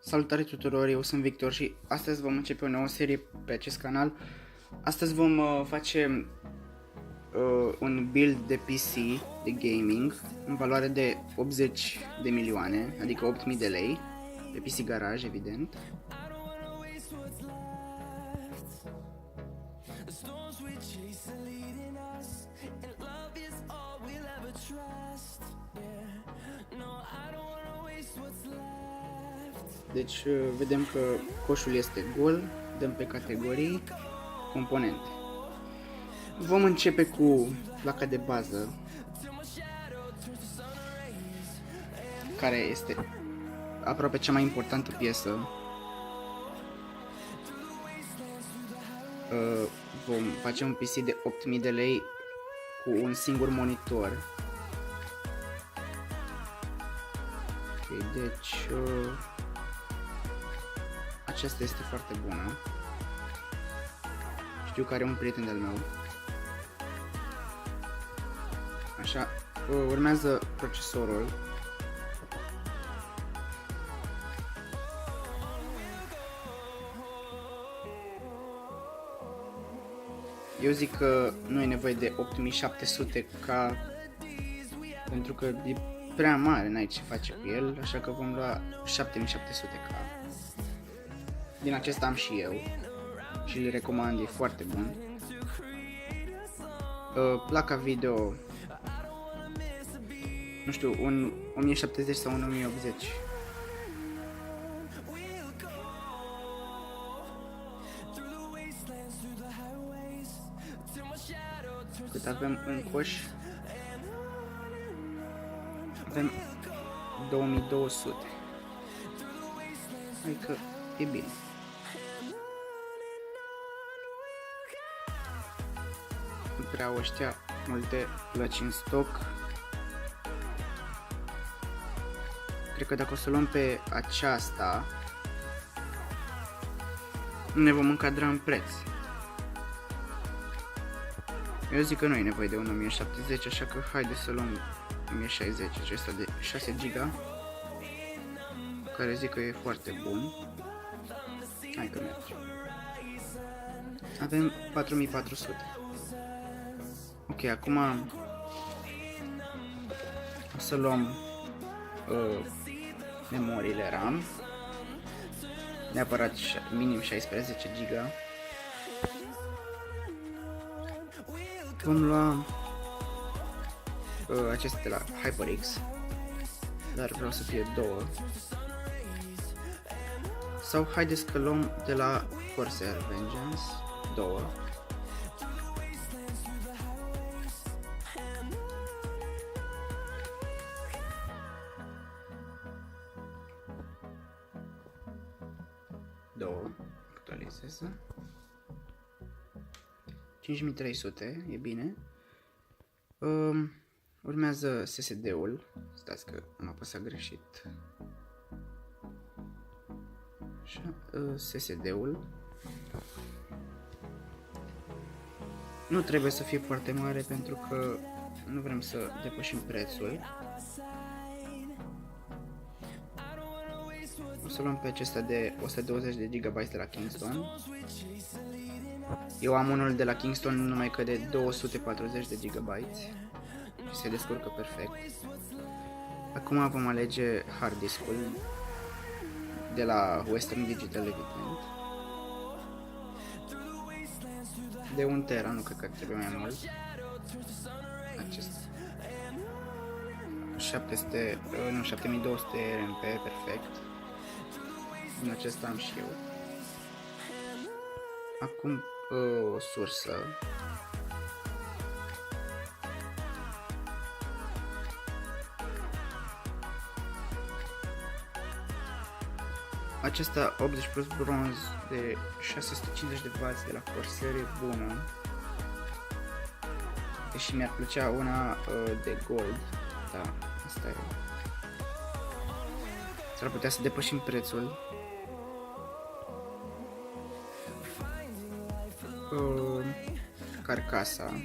Salutare tuturor, eu sunt Victor și astăzi vom începe o nouă serie pe acest canal. Astăzi vom face un build de PC de gaming în valoare de 80 de milioane, adică 8000 de lei, pe PC Garage, evident. Deci vedem că coșul este gol, dăm pe categorii, componente. Vom începe cu placa de bază, care este aproape cea mai importantă piesă. Vom face un PC de 8000 de lei cu un singur monitor. Okay, deci aceasta este foarte bună. Știu că are un prieten de-al meu. Așa, urmează procesorul. Eu zic că nu e nevoie de 8700K pentru că e prea mare, n-ai ce face cu el, așa că vom lua 7700K. Din acesta am și eu și îl recomand, e foarte bun. Placa video, nu știu, un 1070 sau un 1080. Cât avem în coș? Avem 2200. Adică e bine. Nu prea au ăștia multe plăci în stoc. Cred că dacă o să luăm pe aceasta, nu ne vom încadra în preț. Eu zic că nu e nevoie de un 1070, așa că haide să luăm 1060, acesta de 6 GB, care zic că e foarte bun. Hai că merge. Avem 4400. Ok, acum o să luăm memoriile RAM, neapărat minim 16 GB. Vom lua acestea de la HyperX, dar vreau să fie două. Sau haideți că luăm de la Corsair Vengeance, două. Două, actualizez. 5300, e bine. Urmează SSD-ul. Stați că am apăsat greșit. Așa, SSD-ul. Nu trebuie să fie foarte mare pentru că nu vrem să depășim prețul. O să luăm pe acesta de 120 de GB de la Kingston. Eu am unul de la Kingston numai că de 240 de GB și se descurcă perfect. Acum vom alege hard disk-ul de la Western Digital, evident. De 1 tera, nu cred că trebuie mai mult. Acesta. 7200 RMP, perfect. Din acesta am și eu. Acum o sursă. Acesta 80 plus bronz de 650 de W de la Corsair e bună. Deși mi-ar plăcea una de gold. Da, asta e. S-ar putea să depășim prețul. Carcasa.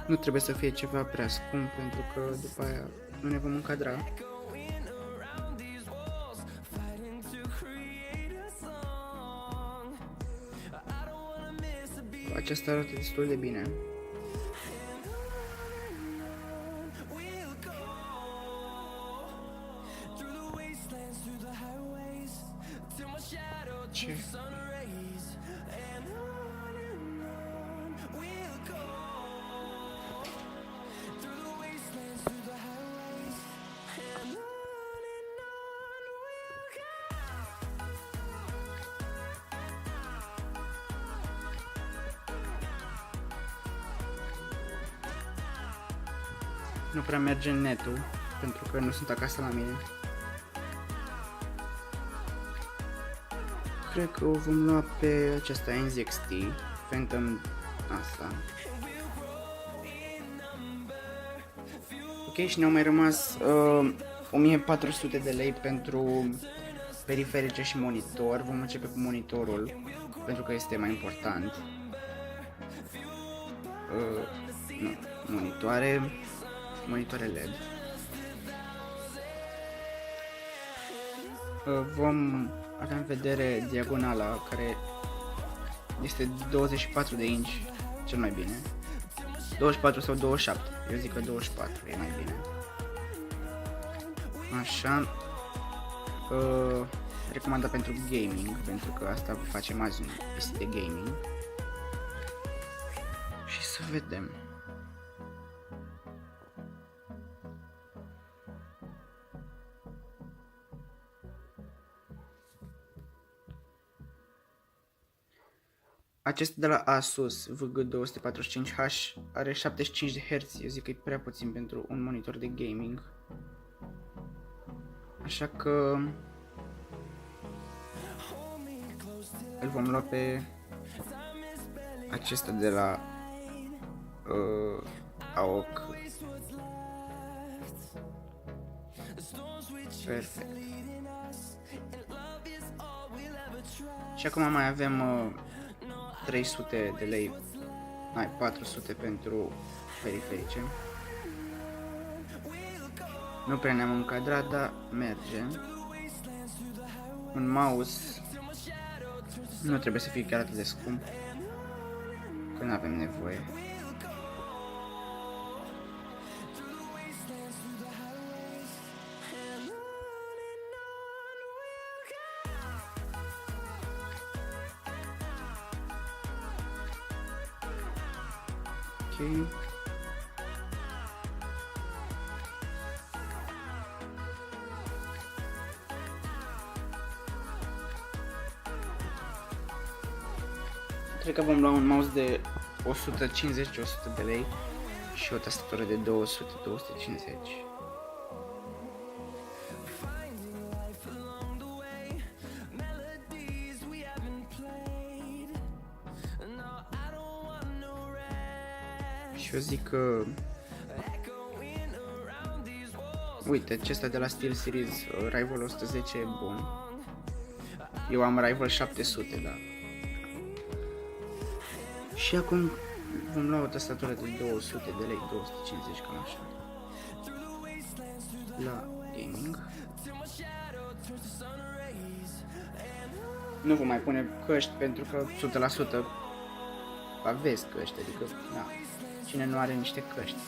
Nu trebuie să fie ceva prea scump pentru că după aia nu ne vom încadra. aceasta arată destul de bine. Ce? Nu prea merge netul, pentru că nu sunt acasă la mine. Cred că o vom lua pe aceasta NZXT, Phantom asta. Ok, și ne-au mai rămas 1400 de lei pentru periferice și monitor. Vom începe cu monitorul, pentru că este mai important. Nu, monitoare LED. Vom avea în vedere diagonala, care este 24 de inch, cel mai bine. 24 sau 27, eu zic că 24 e mai bine. Așa. Recomandat pentru gaming, pentru că asta facem azi un PC de gaming. Și să vedem. Acesta de la Asus VG245H are 75 de Hz, eu zic că e prea puțin pentru un monitor de gaming. Așa că îl vom lua pe acesta de la AOC. Perfect. Și acum mai avem 300 de lei, 400 pentru periferice. Nu prea ne-am încadrat, dar merge. Un mouse nu trebuie să fie chiar atât de scump, că nu avem nevoie. Ok. Cred că vom lua un mouse de 150-100 de lei și o tastatură de 200-250. Și eu zic că... Uite, acesta de la SteelSeries Rival 110 e bun. Eu am Rival 700, da. Și acum vom lua o tastatură de 200 de lei, 250, cam așa. La gaming. Nu vom mai pune căști pentru că 100% aveți căști, adică, da, cine nu are niște căști.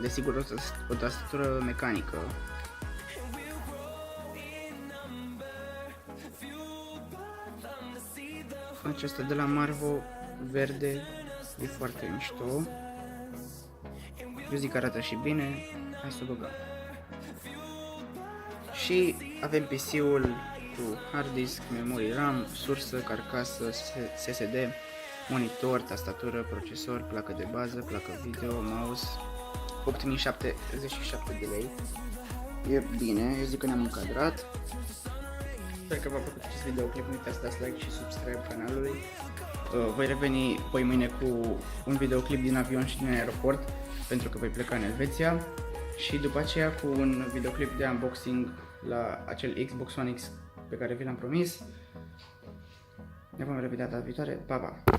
Desigur o tastatură mecanică. Aceasta de la Marvo verde e foarte mișto. Eu zic că arată și bine. Hai să o băgăm. Și avem PC-ul cu hard disk, memorie RAM, sursă, carcasă, SSD, monitor, tastatură, procesor, placă de bază, placă video, mouse. 8077 de lei. E bine, eu zic că ne-am încadrat. Sper că v-a plăcut acest videoclip, nu uitați să dați like și subscribe canalului. Voi reveni mâine cu un videoclip din avion și din aeroport, pentru că voi pleca în Elveția. și după aceea cu un videoclip de unboxing la acel Xbox One X pe care vi l-am promis. Ne vom revedea data viitoare. Pa, pa!